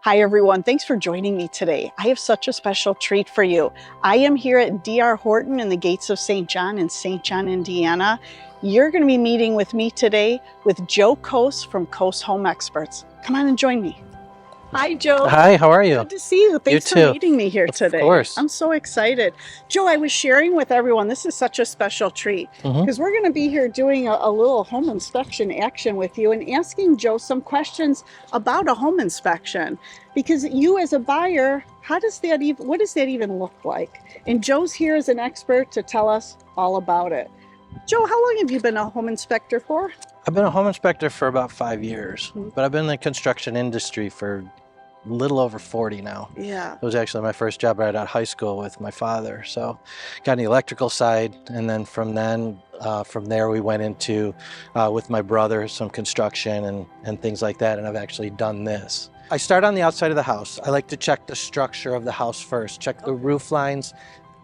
Hi everyone, thanks for joining me today. I have such a special treat for you. I am here at D.R. Horton in the gates of St. John in St. John, Indiana. You're going to be meeting with me today with Joe Coase from Coase Home Experts. Come on and join me. Hi, Joe. Hi, how are you? Good to see you. Thanks for meeting me here today. Of course. I'm so excited. Joe, I was sharing with everyone, this is such a special treat because we're going to be here doing a little home inspection action with you and asking Joe some questions about a home inspection. Because you as a buyer, what does that even look like? And Joe's here as an expert to tell us all about it. Joe, how long have you been a home inspector for? I've been a home inspector for about 5 years, but I've been in the construction industry for a little over 40 now. Yeah. It was actually my first job right out of high school with my father. So got on the electrical side, and then from there we went into, with my brother, some construction and things like that, and I've actually done this. I start on the outside of the house. I like to check the structure of the house first, check the roof lines,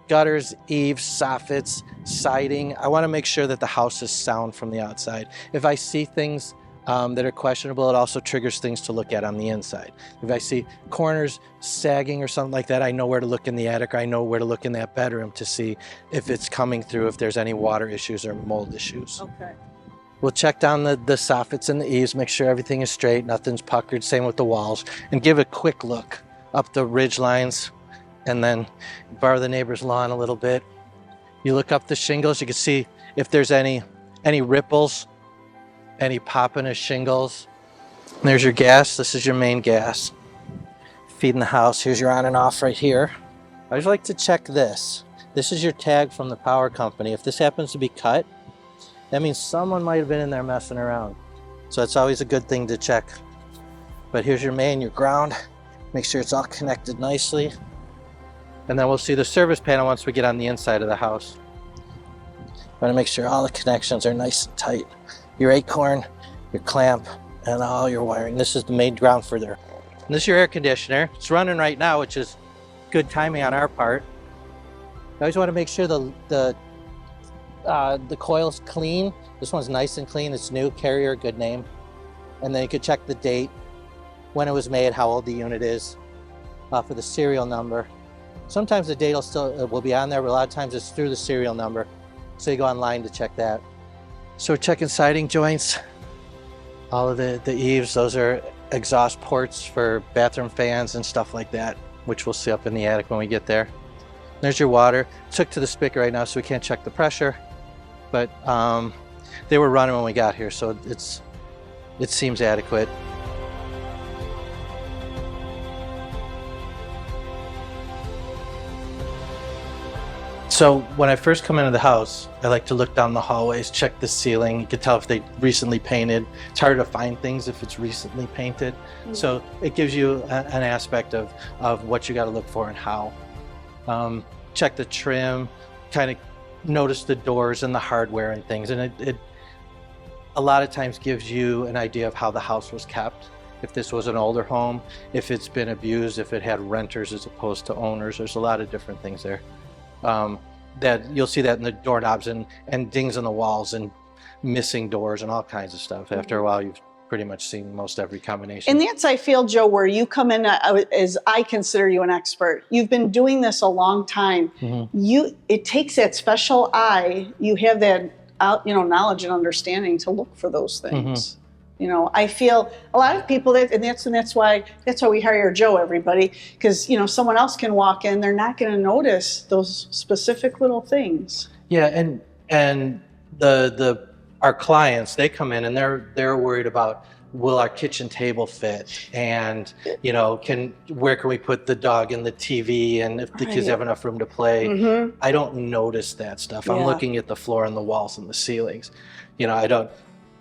gutters, eaves, soffits, siding. I want to make sure that the house is sound from the outside. If I see things that are questionable, it also triggers things to look at on the inside. If I see corners sagging or something like that, I know where to look in the attic, or I know where to look in that bedroom to see if it's coming through, if there's any water issues or mold issues. Okay. We'll check down the soffits and the eaves, make sure everything is straight, nothing's puckered, same with the walls, and give a quick look up the ridge lines, and then borrow the neighbor's lawn a little bit. You look up the shingles, you can see if there's any ripples, any popping of shingles. And there's your gas. This is your main gas. Feeding the house. Here's your on and off right here. I just like to check this. This is your tag from the power company. If this happens to be cut, that means someone might have been in there messing around. So it's always a good thing to check. But here's your main, your ground. Make sure it's all connected nicely. And then we'll see the service panel once we get on the inside of the house. Want to make sure all the connections are nice and tight. Your acorn, your clamp, and all your wiring. This is the main ground for there. And this is your air conditioner. It's running right now, which is good timing on our part. I always want to make sure the coil's clean. This one's nice and clean. It's new, carrier, good name. And then you could check the date, when it was made, how old the unit is, for the serial number. Sometimes the date will be on there, but a lot of times it's through the serial number. So you go online to check that. So we're checking siding joints, all of the eaves. Those are exhaust ports for bathroom fans and stuff like that, which we'll see up in the attic when we get there. There's your water. It's hooked to the spigot right now, so we can't check the pressure, but they were running when we got here, so it seems adequate. So when I first come into the house, I like to look down the hallways, check the ceiling. You can tell if they recently painted. It's harder to find things if it's recently painted. So it gives you an aspect of what you got to look for and how. Check the trim, kind of notice the doors and the hardware and things. And it a lot of times gives you an idea of how the house was kept. If this was an older home, if it's been abused, if it had renters as opposed to owners. There's a lot of different things there. That you'll see that in the doorknobs and dings on the walls and missing doors and all kinds of stuff. After a while, you've pretty much seen most every combination. And that's, I feel, Joe, where you come in as I consider you an expert. You've been doing this a long time. It takes that special eye. You have that knowledge and understanding to look for those things. I feel a lot of people that's why we hire Joe, everybody, because someone else can walk in, they're not going to notice those specific little things. Yeah, and our clients, they come in and they're worried about, will our kitchen table fit, and where can we put the dog and the TV, and if the kids have enough room to play. I don't notice that stuff. I'm looking at the floor and the walls and the ceilings.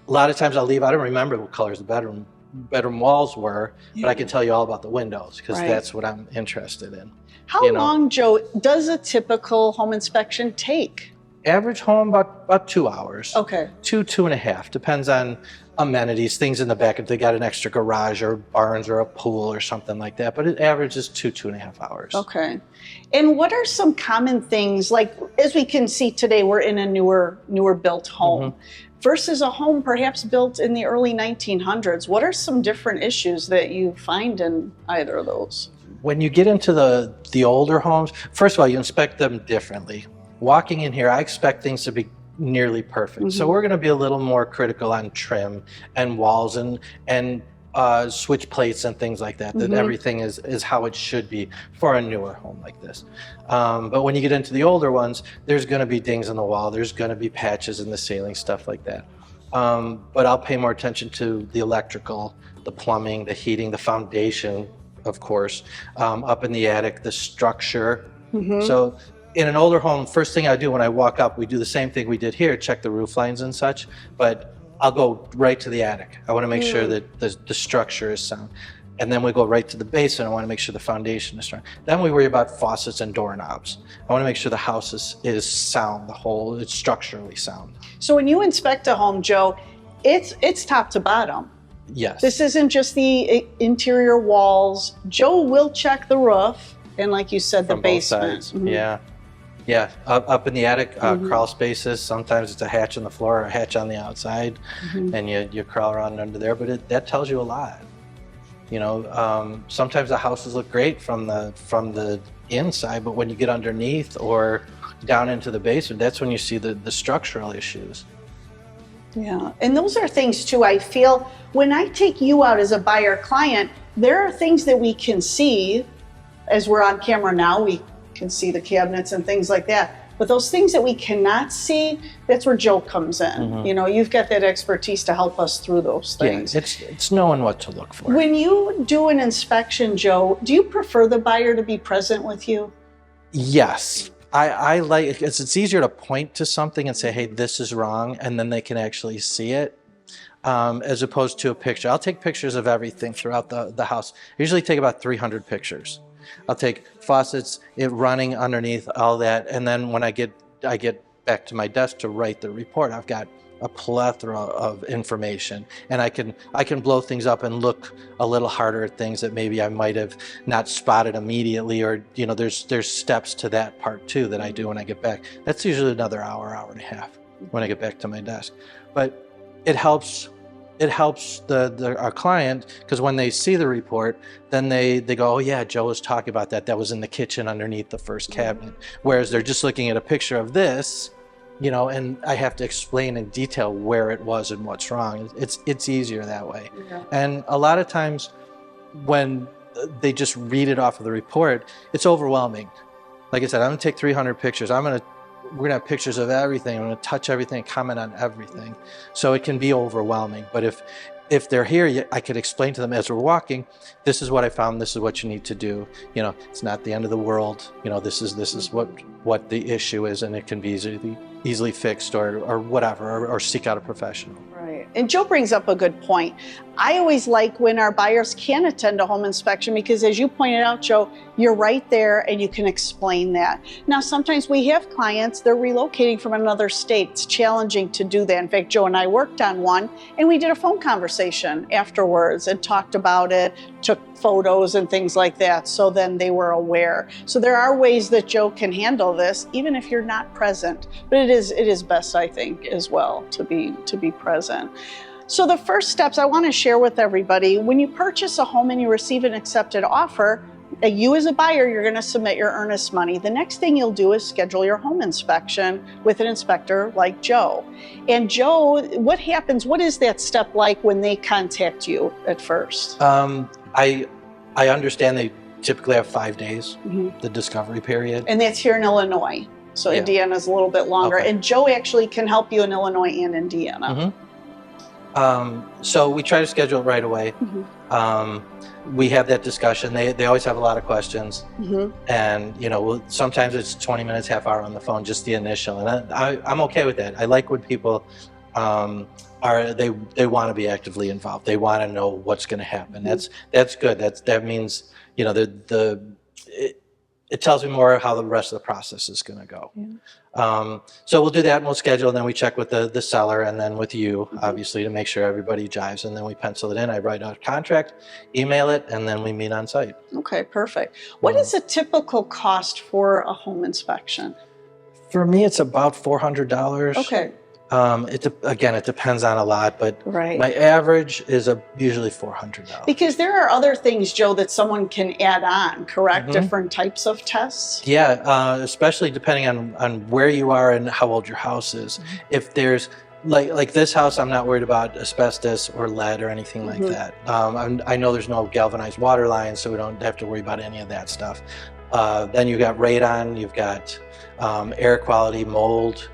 A lot of times I'll leave. I don't remember what colors the bedroom walls were, but I can tell you all about the windows because that's what I'm interested in. How long, Joe, does a typical home inspection take? Average home, about 2 hours. Okay. 2.5, depends on amenities, things in the back, if they got an extra garage or barns or a pool or something like that. But it averages 2.5 hours. Okay. And what are some common things, like as we can see today, we're in a newer built home. versus a home perhaps built in the early 1900s? What are some different issues that you find in either of those? When you get into the older homes, first of all, you inspect them differently. Walking in here, I expect things to be nearly perfect. So we're going to be a little more critical on trim and walls and switch plates and things like that. That everything is how it should be for a newer home like this. But when you get into the older ones, there's going to be dings in the wall. There's going to be patches in the ceiling, stuff like that. But I'll pay more attention to the electrical, the plumbing, the heating, the foundation, of course, up in the attic, the structure. So in an older home, first thing I do when I walk up, we do the same thing we did here, check the roof lines and such, but I'll go right to the attic. I want to make sure that the structure is sound. And then we go right to the basement. I want to make sure the foundation is strong. Then we worry about faucets and doorknobs. I want to make sure the house is sound, it's structurally sound. So when you inspect a home, Joe, it's top to bottom. Yes. This isn't just the interior walls. Joe will check the roof and, like you said, the basement. Yeah, up in the attic, crawl spaces. Sometimes it's a hatch on the floor or a hatch on the outside, and you crawl around under there. But that tells you a lot. You know, sometimes the houses look great from the inside, but when you get underneath or down into the basement, that's when you see the structural issues. Yeah, and those are things too, I feel, when I take you out as a buyer client, there are things that we can see as we're on camera now. We can see the cabinets and things like that. But those things that we cannot see, that's where Joe comes in. You know, you've got that expertise to help us through those things. Yeah, it's knowing what to look for. When you do an inspection, Joe, do you prefer the buyer to be present with you? Yes. I like it because it's easier to point to something and say, hey, this is wrong, and then they can actually see it, as opposed to a picture. I'll take pictures of everything throughout the house. I usually take about 300 pictures. I'll take faucets, it running underneath, all that, and then when I get back to my desk to write the report, I've got a plethora of information, and I can blow things up and look a little harder at things that maybe I might have not spotted immediately, or you know, there's steps to that part too that I do when I get back. That's usually another hour and a half when I get back to my desk, but it helps our client, because when they see the report, then they go, oh yeah, Joe was talking about that was in the kitchen underneath the first cabinet, whereas they're just looking at a picture of this, you know, and I have to explain in detail where it was and what's wrong. It's easier that way. And a lot of times when they just read it off of the report, it's overwhelming. Like I said, I'm gonna take 300 pictures. We're gonna have pictures of everything. I'm gonna touch everything, comment on everything. So it can be overwhelming. But if they're here, I could explain to them as we're walking, this is what I found, this is what you need to do. You know, it's not the end of the world. You know, this is what the issue is, and it can be easily fixed or whatever, or seek out a professional. Right. And Joe brings up a good point. I always like when our buyers can attend a home inspection because, as you pointed out, Joe, you're right there and you can explain that. Now, sometimes we have clients, they're relocating from another state. It's challenging to do that. In fact, Joe and I worked on one, and we did a phone conversation afterwards and talked about it, took photos and things like that, so then they were aware. So there are ways that Joe can handle this, even if you're not present. But it is best, I think, as well to be present. So the first steps I want to share with everybody: when you purchase a home and you receive an accepted offer, you as a buyer, you're going to submit your earnest money. The next thing you'll do is schedule your home inspection with an inspector like Joe. And Joe, what happens? What is that step like when they contact you at first? I understand they typically have 5 days, the discovery period. And that's here in Illinois. So yeah. Indiana's a little bit longer. Okay. And Joe actually can help you in Illinois and Indiana. So we try to schedule it right away. We have that discussion. They always have a lot of questions. And, you know, sometimes it's 20 minutes, half hour on the phone, just the initial. And I'm okay with that. I like when people they want to be actively involved. They want to know what's going to happen. That's good. That means, you know, it tells me more how the rest of the process is going to go. So we'll do that, and we'll schedule, and then we check with the seller and then with you, obviously, to make sure everybody jives, and then we pencil it in. I write out a contract, email it, and then we meet on site. Okay, perfect. What is a typical cost for a home inspection? For me, it's about $400. Okay. Again, it depends on a lot, but Right. my average is usually $400. Because there are other things, Joe, that someone can add on, correct? Mhm. Different types of tests. Yeah, especially depending on where you are and how old your house is. If there's like this house, I'm not worried about asbestos or lead or anything like that. I know there's no galvanized water lines, so we don't have to worry about any of that stuff. Then you've got radon, you've got air quality, mold,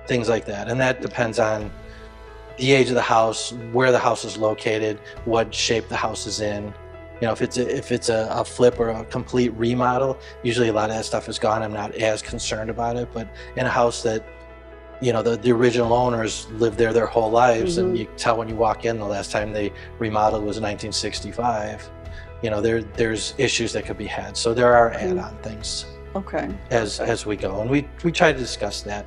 things like that, and that depends on the age of the house, where the house is located, what shape the house is in. You know, if it's a flip or a complete remodel, usually a lot of that stuff is gone. I'm not as concerned about it. But in a house that, you know, the original owners lived there their whole lives, and you tell when you walk in the last time they remodeled was 1965. You know, there's issues that could be had. So there are add-on things. Okay. As we go, and we try to discuss that.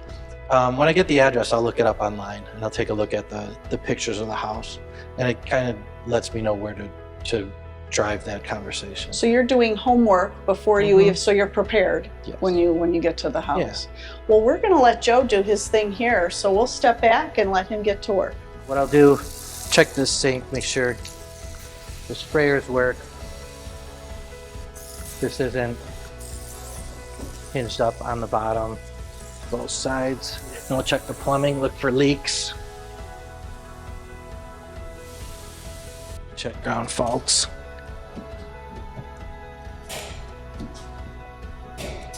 When I get the address, I'll look it up online, and I'll take a look at the pictures of the house, and it kind of lets me know where to drive that conversation. So you're doing homework before you leave, so you're prepared when you get to the house. Yes. Well, we're going to let Joe do his thing here, so we'll step back and let him get to work. What I'll do, check this sink, make sure the sprayers work. This isn't hinged up on the bottom, both sides. And we'll check the plumbing, look for leaks. Check ground faults.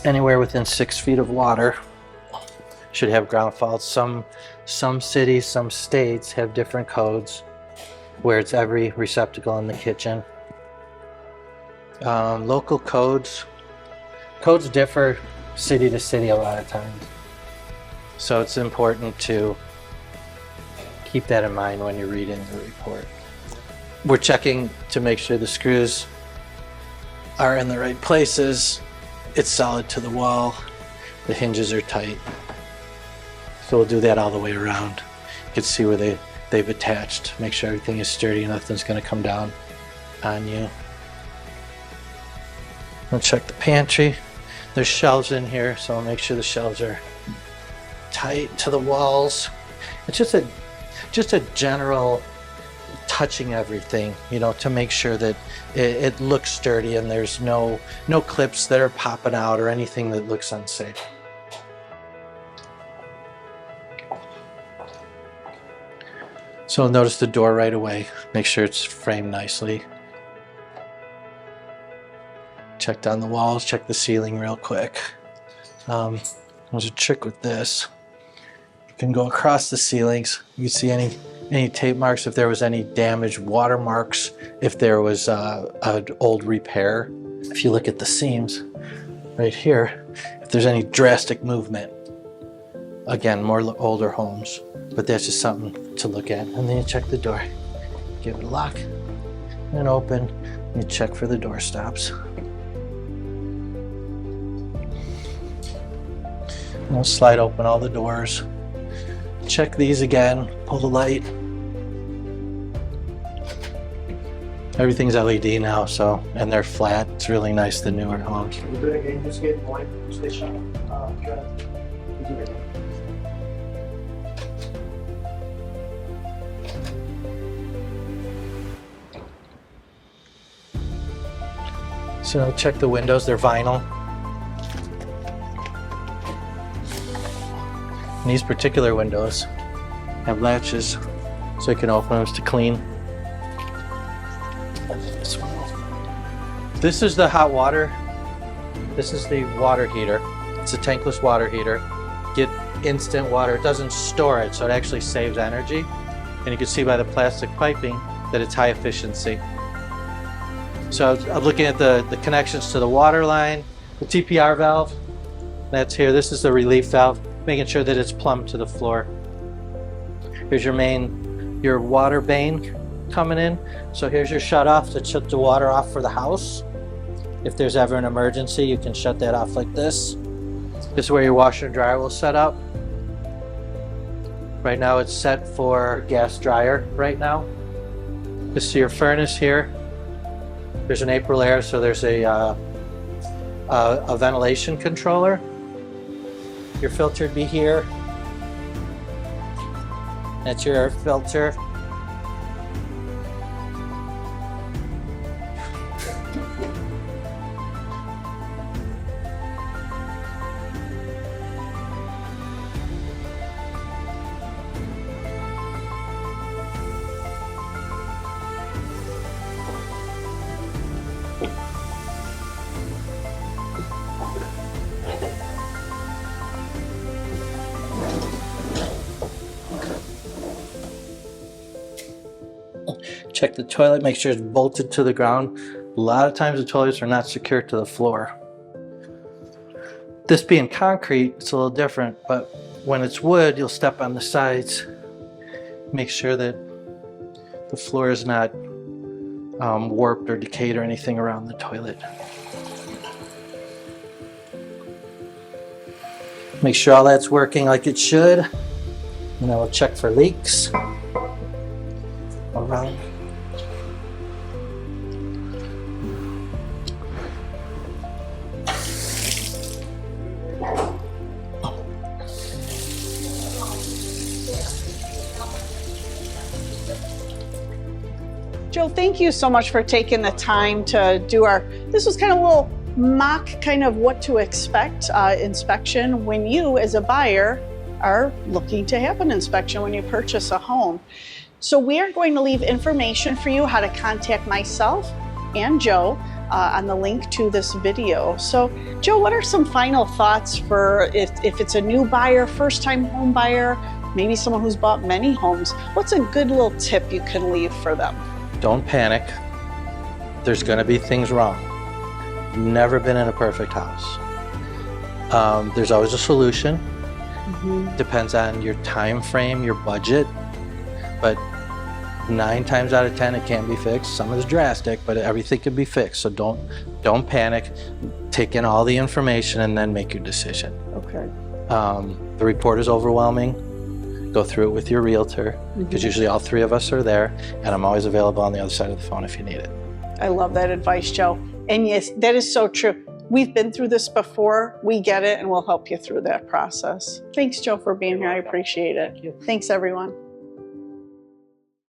Anywhere within 6 feet of water should have ground faults. Some cities, some states have different codes where it's every receptacle in the kitchen. Local codes differ city to city a lot of times. So it's important to keep that in mind when you're reading the report. We're checking to make sure the screws are in the right places. It's solid to the wall. The hinges are tight. So we'll do that all the way around. You can see where they've attached. Make sure everything is sturdy, nothing's going to come down on you. We'll check the pantry. There's shelves in here, so I'll make sure the shelves are tight to the walls. It's just a general touching everything, you know, to make sure that it looks sturdy and there's no clips that are popping out or anything that looks unsafe. So notice the door right away. Make sure it's framed nicely. Check down the walls, check the ceiling real quick. There's a trick with this. You can go across the ceilings. You can see any tape marks, if there was any damaged watermarks, if there was an old repair. If you look at the seams right here, if there's any drastic movement. Again, more older homes, but that's just something to look at. And then you check the door. Give it a lock and open. And you check for the door stops. And we'll slide open all the doors. Check these again, pull the light. Everything's LED now, so, and they're flat. It's really nice, the newer homes. So check the windows, they're vinyl. And these particular windows have latches, so you can open them to clean. This is the hot water. This is the water heater. It's a tankless water heater. Get instant water. It doesn't store it, so it actually saves energy. And you can see by the plastic piping that it's high efficiency. So I'm looking at the connections to the water line, the TPR valve. That's here. This is the relief valve, making sure that it's plumbed to the floor. Here's your water main coming in. So here's your shut off to shut the water off for the house. If there's ever an emergency, you can shut that off like this. This is where your washer and dryer will set up. Right now it's set for gas dryer right now. This is your furnace here. There's an April air, so there's a ventilation controller. Your filter would be here. That's your air filter. Check the toilet, make sure it's bolted to the ground. A lot of times the toilets are not secure to the floor. This being concrete, it's a little different, but when it's wood, you'll step on the sides. Make sure that the floor is not warped or decayed or anything around the toilet. Make sure all that's working like it should. And then we'll check for leaks around. Joe, thank you so much for taking the time to do this was kind of a little mock kind of what to expect inspection when you as a buyer are looking to have an inspection when you purchase a home. So we are going to leave information for you how to contact myself and Joe on the link to this video. So Joe, what are some final thoughts for if it's a new buyer, first time home buyer, maybe someone who's bought many homes? What's a good little tip you can leave for them? Don't panic. There's going to be things wrong. Never been in a perfect house. There's always a solution. Mm-hmm. Depends on your time frame, your budget, but 9 times out of 10 it can be fixed. Some is drastic, but everything can be fixed. So don't panic. Take in all the information and then make your decision. Okay. The report is overwhelming. Go through it with your realtor, because usually all 3 of us are there, and I'm always available on the other side of the phone if you need it. I love that advice, Joe. And yes, that is so true. We've been through this before. We get it, and we'll help you through that process. Thanks, Joe, for being here. I appreciate it. Thanks, everyone.